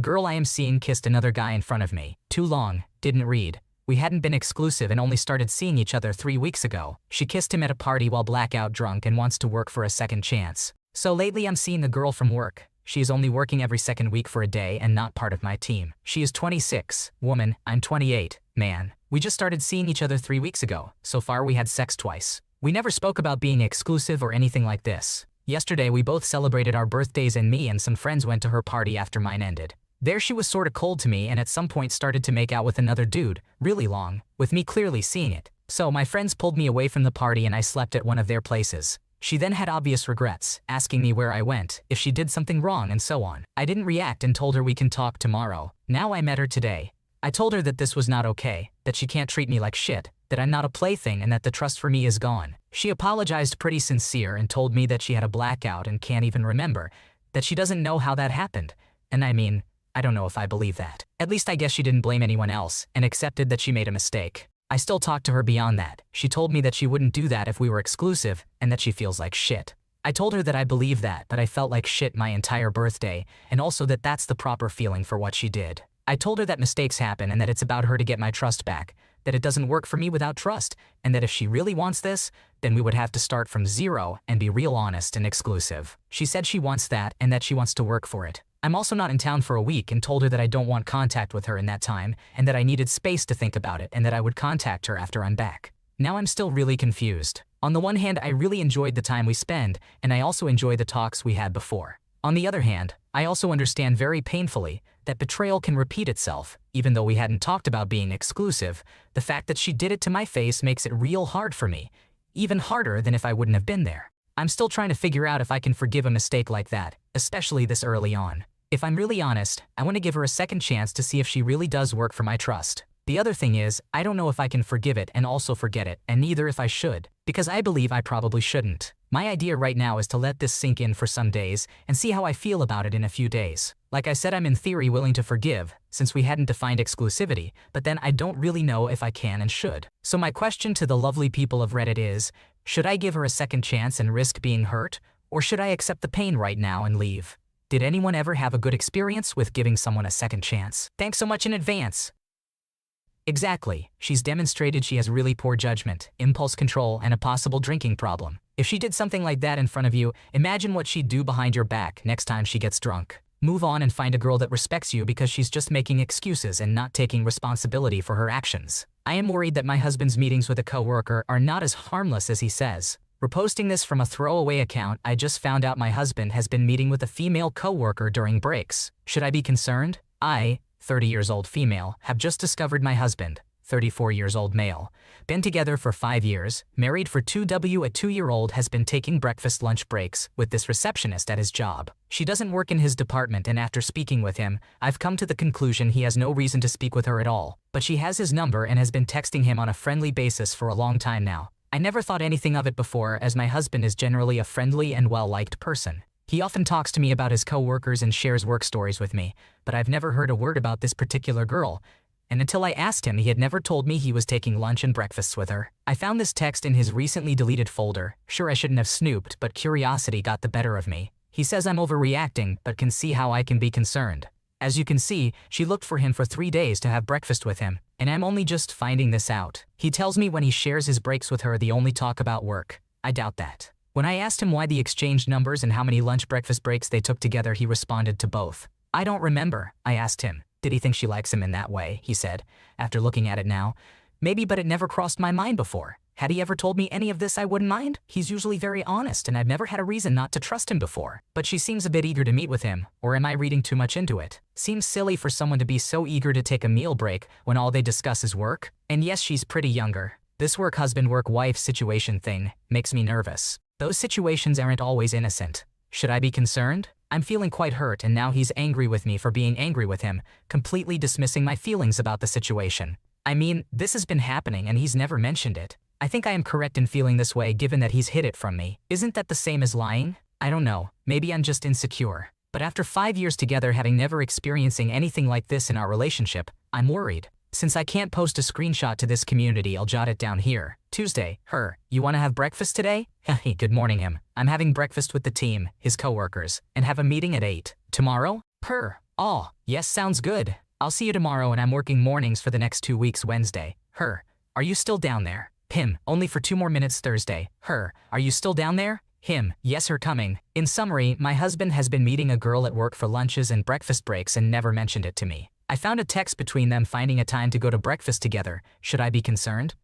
girl I am seeing kissed another guy in front of me. Too long, didn't read. We hadn't been exclusive and only started seeing each other 3 weeks ago. She kissed him at a party while blackout drunk and wants to work for a second chance. So lately I'm seeing a girl from work. She is only working every second week for a day and not part of my team. She is 26, woman, I'm 28, man. We just started seeing each other 3 weeks ago. So far we had sex twice. We never spoke about being exclusive or anything like this. Yesterday we both celebrated our birthdays and me and some friends went to her party after mine ended. There she was sorta cold to me and at some point started to make out with another dude, really long, with me clearly seeing it. So my friends pulled me away from the party and I slept at one of their places. She then had obvious regrets, asking me where I went, if she did something wrong and so on. I didn't react and told her we can talk tomorrow. Now I met her today. I told her that this was not okay, that she can't treat me like shit, that I'm not a plaything and that the trust for me is gone. She apologized pretty sincere and told me that she had a blackout and can't even remember, that she doesn't know how that happened. And I mean, I don't know if I believe that. At least I guess she didn't blame anyone else and accepted that she made a mistake. I still talked to her beyond that. She told me that she wouldn't do that if we were exclusive and that she feels like shit. I told her that I believe that, but I felt like shit my entire birthday and also that that's the proper feeling for what she did. I told her that mistakes happen and that it's about her to get my trust back, that it doesn't work for me without trust, and that if she really wants this, then we would have to start from zero and be real honest and exclusive. She said she wants that and that she wants to work for it. I'm also not in town for a week and told her that I don't want contact with her in that time and that I needed space to think about it and that I would contact her after I'm back. Now I'm still really confused. On the one hand, I really enjoyed the time we spend and I also enjoy the talks we had before. On the other hand, I also understand very painfully that betrayal can repeat itself. Even though we hadn't talked about being exclusive, the fact that she did it to my face makes it real hard for me. Even harder than if I wouldn't have been there. I'm still trying to figure out if I can forgive a mistake like that, especially this early on. If I'm really honest, I want to give her a second chance to see if she really does work for my trust. The other thing is, I don't know if I can forgive it and also forget it, and neither if I should, because I believe I probably shouldn't. My idea right now is to let this sink in for some days and see how I feel about it in a few days. Like I said, I'm in theory willing to forgive, since we hadn't defined exclusivity, but then I don't really know if I can and should. So my question to the lovely people of Reddit is, should I give her a second chance and risk being hurt, or should I accept the pain right now and leave? Did anyone ever have a good experience with giving someone a second chance? Thanks so much in advance. Exactly, she's demonstrated she has really poor judgment, impulse control, and a possible drinking problem. If she did something like that in front of you, imagine what she'd do behind your back next time she gets drunk. Move on and find a girl that respects you because she's just making excuses and not taking responsibility for her actions. I am worried that my husband's meetings with a coworker are not as harmless as he says. Reposting this from a throwaway account, I just found out my husband has been meeting with a female coworker during breaks. Should I be concerned? I, 30 years old female, have just discovered my husband, 34 years old male, been together for 5 years, married for 2W. A 2-year-old has been taking breakfast lunch breaks with this receptionist at his job. She doesn't work in his department and after speaking with him, I've come to the conclusion he has no reason to speak with her at all. But she has his number and has been texting him on a friendly basis for a long time now. I never thought anything of it before as my husband is generally a friendly and well-liked person. He often talks to me about his coworkers and shares work stories with me, but I've never heard a word about this particular girl. And until I asked him, he had never told me he was taking lunch and breakfasts with her. I found this text in his recently deleted folder. Sure, I shouldn't have snooped, but curiosity got the better of me. He says I'm overreacting, but can see how I can be concerned. As you can see, she looked for him for 3 days to have breakfast with him, and I'm only just finding this out. He tells me when he shares his breaks with her, they only talk about work. I doubt that. When I asked him why they exchanged numbers and how many lunch breakfast breaks they took together, he responded to both. I don't remember, I asked him. Did he think she likes him in that way, he said, after looking at it now. Maybe, but it never crossed my mind before. Had he ever told me any of this, I wouldn't mind. He's usually very honest and I've never had a reason not to trust him before. But she seems a bit eager to meet with him, or am I reading too much into it? Seems silly for someone to be so eager to take a meal break when all they discuss is work. And yes, she's pretty younger. This work husband work wife situation thing makes me nervous. Those situations aren't always innocent. Should I be concerned? I'm feeling quite hurt and now he's angry with me for being angry with him, completely dismissing my feelings about the situation. I mean, this has been happening and he's never mentioned it. I think I am correct in feeling this way given that he's hid it from me. Isn't that the same as lying? I don't know, maybe I'm just insecure. But after 5 years together having never experiencing anything like this in our relationship, I'm worried. Since I can't post a screenshot to this community, I'll jot it down here. Tuesday, her, you wanna have breakfast today? Hey, good morning him. I'm having breakfast with the team, his coworkers, and have a meeting at 8. Tomorrow? Her, Oh, yes, sounds good. I'll see you tomorrow and I'm working mornings for the next 2 weeks Wednesday. Her, are you still down there? Him, only for 2 more minutes Thursday. Her, are you still down there? Him, yes, her coming. In summary, my husband has been meeting a girl at work for lunches and breakfast breaks and never mentioned it to me. I found a text between them finding a time to go to breakfast together. Should I be concerned?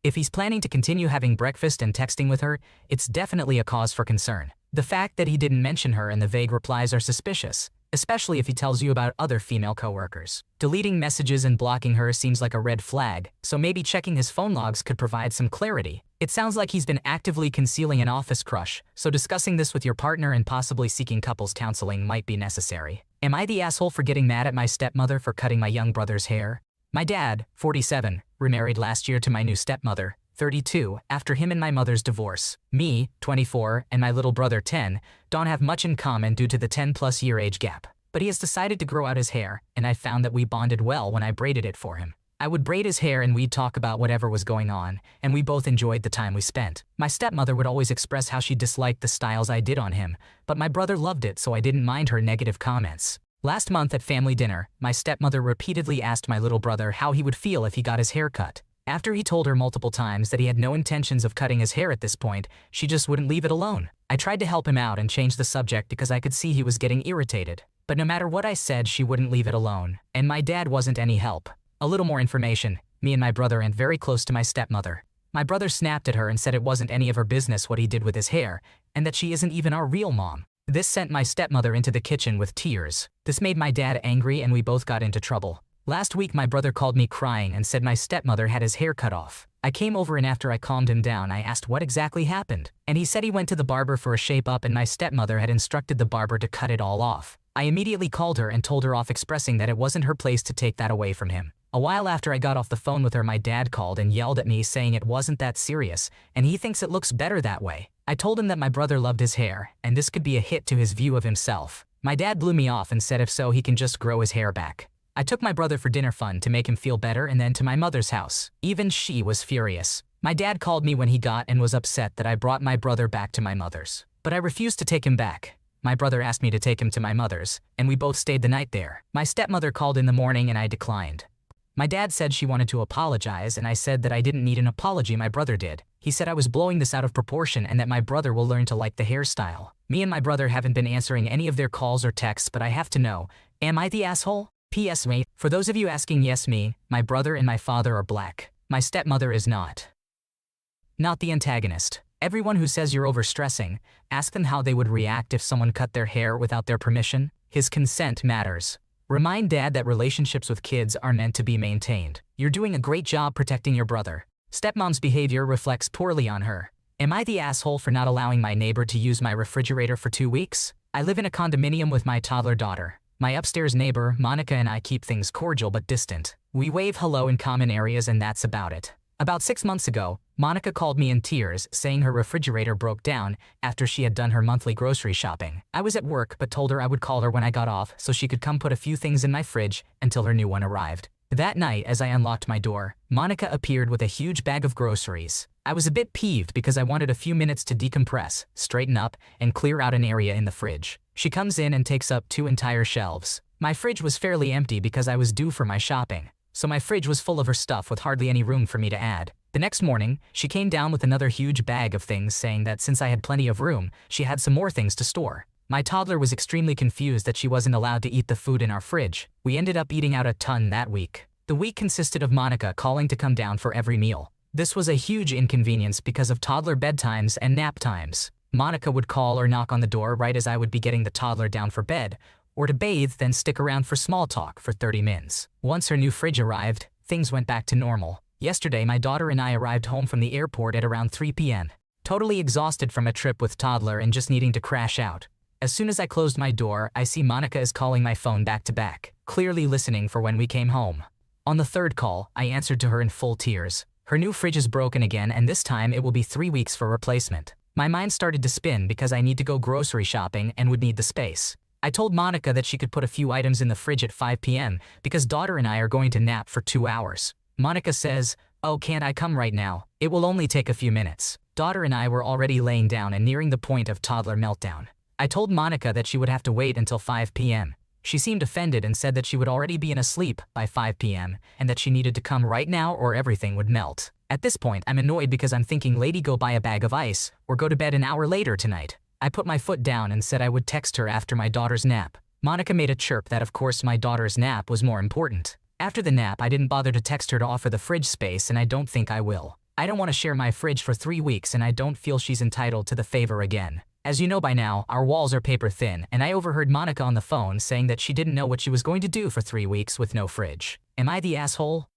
If he's planning to continue having breakfast and texting with her, it's definitely a cause for concern. The fact that he didn't mention her and the vague replies are suspicious, especially if he tells you about other female coworkers. Deleting messages and blocking her seems like a red flag, so maybe checking his phone logs could provide some clarity. It sounds like he's been actively concealing an office crush, so discussing this with your partner and possibly seeking couples counseling might be necessary. Am I the asshole for getting mad at my stepmother for cutting my young brother's hair? My dad, 47, remarried last year to my new stepmother, 32, after him and my mother's divorce. Me, 24, and my little brother, 10, don't have much in common due to the 10-plus year age gap. But he has decided to grow out his hair, and I found that we bonded well when I braided it for him. I would braid his hair and we'd talk about whatever was going on, and we both enjoyed the time we spent. My stepmother would always express how she disliked the styles I did on him, but my brother loved it, so I didn't mind her negative comments. Last month at family dinner, my stepmother repeatedly asked my little brother how he would feel if he got his hair cut. After he told her multiple times that he had no intentions of cutting his hair at this point, she just wouldn't leave it alone. I tried to help him out and change the subject because I could see he was getting irritated. But no matter what I said, she wouldn't leave it alone. And my dad wasn't any help. A little more information. Me and my brother aren't very close to my stepmother. My brother snapped at her and said it wasn't any of her business what he did with his hair, and that she isn't even our real mom. This sent my stepmother into the kitchen with tears. This made my dad angry and we both got into trouble. Last week my brother called me crying and said my stepmother had his hair cut off. I came over and after I calmed him down I asked what exactly happened. And he said he went to the barber for a shape up and my stepmother had instructed the barber to cut it all off. I immediately called her and told her off, expressing that it wasn't her place to take that away from him. A while after I got off the phone with her, my dad called and yelled at me saying it wasn't that serious and he thinks it looks better that way. I told him that my brother loved his hair and this could be a hit to his view of himself. My dad blew me off and said if so he can just grow his hair back. I took my brother for dinner fun to make him feel better and then to my mother's house. Even she was furious. My dad called me when he got and was upset that I brought my brother back to my mother's. But I refused to take him back. My brother asked me to take him to my mother's, and we both stayed the night there. My stepmother called in the morning and I declined. My dad said she wanted to apologize and I said that I didn't need an apology, my brother did. He said I was blowing this out of proportion and that my brother will learn to like the hairstyle. Me and my brother haven't been answering any of their calls or texts, but I have to know, am I the asshole? P.S. Me, for those of you asking, yes, me, my brother and my father are black. My stepmother is not. Not the antagonist. Everyone who says you're overstressing, ask them how they would react if someone cut their hair without their permission. His consent matters. Remind dad that relationships with kids are meant to be maintained. You're doing a great job protecting your brother. Stepmom's behavior reflects poorly on her. Am I the asshole for not allowing my neighbor to use my refrigerator for 2 weeks? I live in a condominium with my toddler daughter. My upstairs neighbor, Monica, and I keep things cordial but distant. We wave hello in common areas and that's about it. About 6 months ago, Monica called me in tears saying her refrigerator broke down after she had done her monthly grocery shopping. I was at work but told her I would call her when I got off so she could come put a few things in my fridge until her new one arrived. That night, as I unlocked my door, Monica appeared with a huge bag of groceries. I was a bit peeved because I wanted a few minutes to decompress, straighten up, and clear out an area in the fridge. She comes in and takes up 2 entire shelves. My fridge was fairly empty because I was due for my shopping, so my fridge was full of her stuff with hardly any room for me to add. The next morning, she came down with another huge bag of things saying that since I had plenty of room, she had some more things to store. My toddler was extremely confused that she wasn't allowed to eat the food in our fridge. We ended up eating out a ton that week. The week consisted of Monica calling to come down for every meal. This was a huge inconvenience because of toddler bedtimes and nap times. Monica would call or knock on the door right as I would be getting the toddler down for bed, or to bathe, then stick around for small talk for 30 minutes. Once her new fridge arrived, things went back to normal. Yesterday, my daughter and I arrived home from the airport at around 3 p.m. Totally exhausted from a trip with toddler and just needing to crash out. As soon as I closed my door, I see Monica is calling my phone back to back, clearly listening for when we came home. On the 3rd call, I answered to her in full tears. Her new fridge is broken again and this time it will be 3 weeks for replacement. My mind started to spin because I need to go grocery shopping and would need the space. I told Monica that she could put a few items in the fridge at 5 p.m. because daughter and I are going to nap for 2 hours. Monica says, "Oh, can't I come right now? It will only take a few minutes." Daughter and I were already laying down and nearing the point of toddler meltdown. I told Monica that she would have to wait until 5 p.m. She seemed offended and said that she would already be asleep by 5 p.m. and that she needed to come right now or everything would melt. At this point, I'm annoyed because I'm thinking, lady, go buy a bag of ice or go to bed an hour later tonight. I put my foot down and said I would text her after my daughter's nap. Monica made a chirp that of course my daughter's nap was more important. After the nap, I didn't bother to text her to offer the fridge space, and I don't think I will. I don't want to share my fridge for 3 weeks, and I don't feel she's entitled to the favor again. As you know by now, our walls are paper thin, and I overheard Monica on the phone saying that she didn't know what she was going to do for 3 weeks with no fridge. Am I the asshole?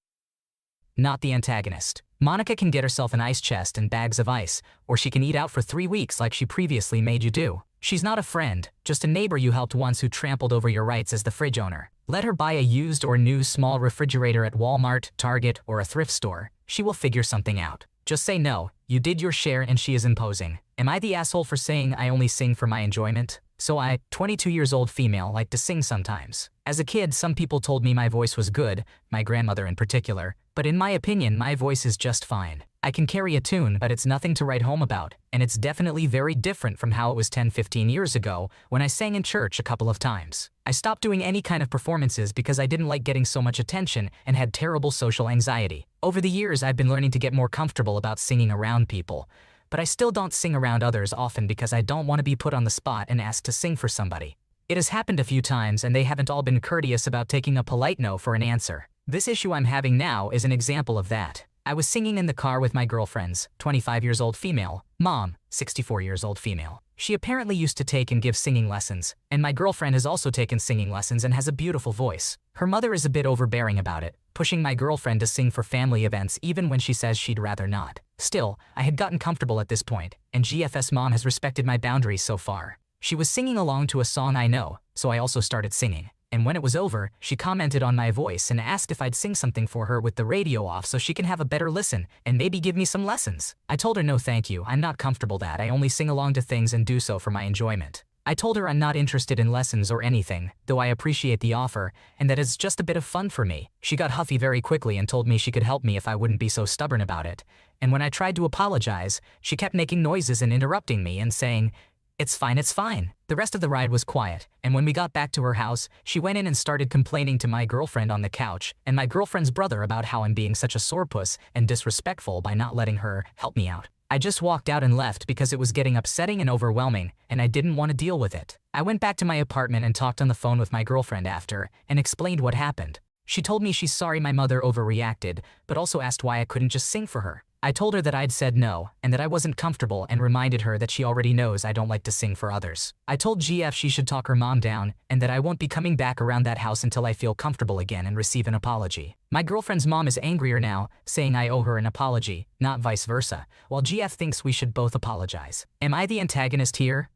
Not the antagonist. Monica can get herself an ice chest and bags of ice, or she can eat out for 3 weeks like she previously made you do. She's not a friend, just a neighbor you helped once who trampled over your rights as the fridge owner. Let her buy a used or new small refrigerator at Walmart, Target, or a thrift store. She will figure something out. Just say no, you did your share and she is imposing. Am I the asshole for saying I only sing for my enjoyment? So I, 22 years old female, like to sing sometimes. As a kid, some people told me my voice was good, my grandmother in particular, but in my opinion, my voice is just fine. I can carry a tune, but it's nothing to write home about, and it's definitely very different from how it was 10-15 years ago when I sang in church a couple of times. I stopped doing any kind of performances because I didn't like getting so much attention and had terrible social anxiety. Over the years, I've been learning to get more comfortable about singing around people, but I still don't sing around others often because I don't want to be put on the spot and asked to sing for somebody. It has happened a few times and they haven't all been courteous about taking a polite no for an answer. This issue I'm having now is an example of that. I was singing in the car with my girlfriends, 25 years old female, mom, 64 years old female. She apparently used to take and give singing lessons, and my girlfriend has also taken singing lessons and has a beautiful voice. Her mother is a bit overbearing about it, pushing my girlfriend to sing for family events even when she says she'd rather not. Still, I had gotten comfortable at this point, and GF's mom has respected my boundaries so far. She was singing along to a song I know, so I also started singing. And when it was over, she commented on my voice and asked if I'd sing something for her with the radio off so she can have a better listen and maybe give me some lessons. I told her no thank you, I'm not comfortable that I only sing along to things and do so for my enjoyment. I told her I'm not interested in lessons or anything, though I appreciate the offer, and that it's just a bit of fun for me. She got huffy very quickly and told me she could help me if I wouldn't be so stubborn about it. And when I tried to apologize, she kept making noises and interrupting me and saying, "It's fine, it's fine." The rest of the ride was quiet, and when we got back to her house, she went in and started complaining to my girlfriend on the couch and my girlfriend's brother about how I'm being such a sorepuss and disrespectful by not letting her help me out. I just walked out and left because it was getting upsetting and overwhelming, and I didn't want to deal with it. I went back to my apartment and talked on the phone with my girlfriend after and explained what happened. She told me she's sorry my mother overreacted, but also asked why I couldn't just sing for her. I told her that I'd said no, and that I wasn't comfortable, and reminded her that she already knows I don't like to sing for others. I told GF she should talk her mom down, and that I won't be coming back around that house until I feel comfortable again and receive an apology. My girlfriend's mom is angrier now, saying I owe her an apology, not vice versa, while GF thinks we should both apologize. Am I the antagonist here?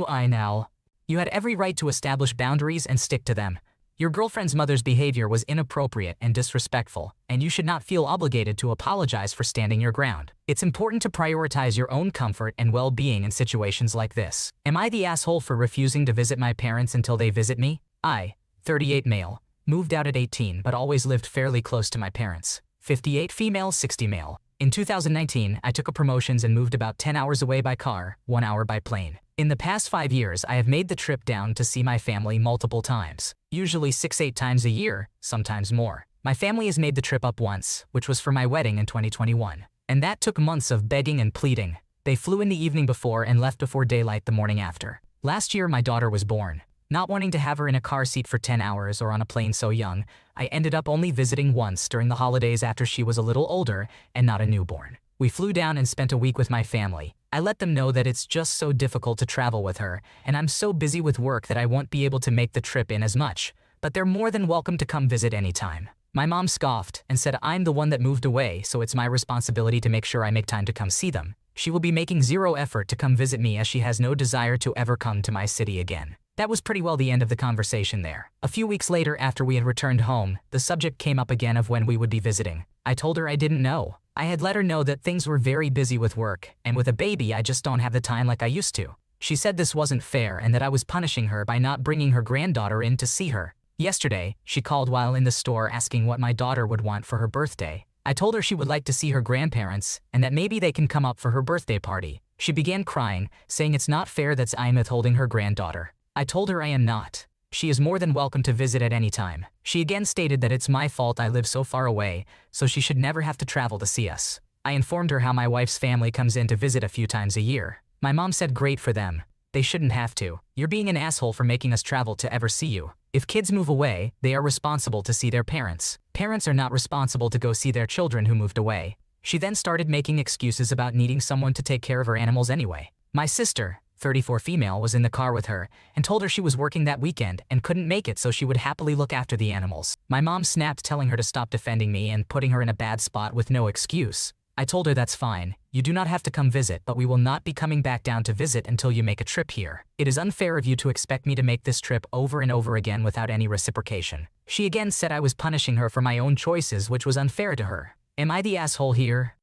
I now. You had every right to establish boundaries and stick to them. Your girlfriend's mother's behavior was inappropriate and disrespectful, and you should not feel obligated to apologize for standing your ground. It's important to prioritize your own comfort and well-being in situations like this. Am I the asshole for refusing to visit my parents until they visit me? I, 38 male, moved out at 18 but always lived fairly close to my parents. 58 female, 60 male. In 2019, I took a promotions and moved about 10 hours away by car, 1 hour by plane. In the past 5 years, I have made the trip down to see my family multiple times. Usually 6-8 times a year, sometimes more. My family has made the trip up once, which was for my wedding in 2021. And that took months of begging and pleading. They flew in the evening before and left before daylight the morning after. Last year, my daughter was born. Not wanting to have her in a car seat for 10 hours or on a plane so young, I ended up only visiting once during the holidays after she was a little older and not a newborn. We flew down and spent a week with my family. I let them know that it's just so difficult to travel with her, and I'm so busy with work that I won't be able to make the trip in as much, but they're more than welcome to come visit anytime. My mom scoffed and said I'm the one that moved away, so it's my responsibility to make sure I make time to come see them. She will be making zero effort to come visit me as she has no desire to ever come to my city again. That was pretty well the end of the conversation there. A few weeks later, after we had returned home, the subject came up again of when we would be visiting. I told her I didn't know. I had let her know that things were very busy with work, and with a baby I just don't have the time like I used to. She said this wasn't fair and that I was punishing her by not bringing her granddaughter in to see her. Yesterday, she called while in the store asking what my daughter would want for her birthday. I told her she would like to see her grandparents and that maybe they can come up for her birthday party. She began crying, saying it's not fair that's IMITHA holding her granddaughter. I told her I am not. She is more than welcome to visit at any time. She again stated that it's my fault I live so far away, so she should never have to travel to see us. I informed her how my wife's family comes in to visit a few times a year. My mom said great for them. They shouldn't have to. You're being an asshole for making us travel to ever see you. If kids move away, they are responsible to see their parents. Parents are not responsible to go see their children who moved away. She then started making excuses about needing someone to take care of her animals anyway. My sister, 34 female, was in the car with her and told her she was working that weekend and couldn't make it so she would happily look after the animals. My mom snapped, telling her to stop defending me and putting her in a bad spot with no excuse. I told her that's fine, you do not have to come visit, but we will not be coming back down to visit until you make a trip here. It is unfair of you to expect me to make this trip over and over again without any reciprocation. She again said I was punishing her for my own choices, which was unfair to her. Am I the asshole here?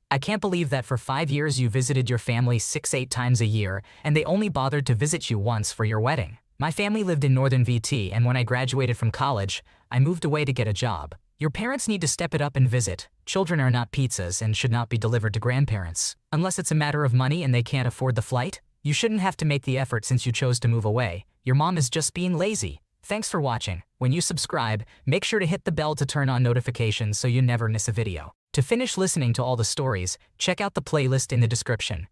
I can't believe that for 5 years you visited your family 6-8 times a year, and they only bothered to visit you once for your wedding. My family lived in northern VT, and when I graduated from college, I moved away to get a job. Your parents need to step it up and visit. Children are not pizzas and should not be delivered to grandparents. Unless it's a matter of money and they can't afford the flight, you shouldn't have to make the effort since you chose to move away. Your mom is just being lazy. Thanks for watching. When you subscribe, make sure to hit the bell to turn on notifications so you never miss a video. To finish listening to all the stories, check out the playlist in the description.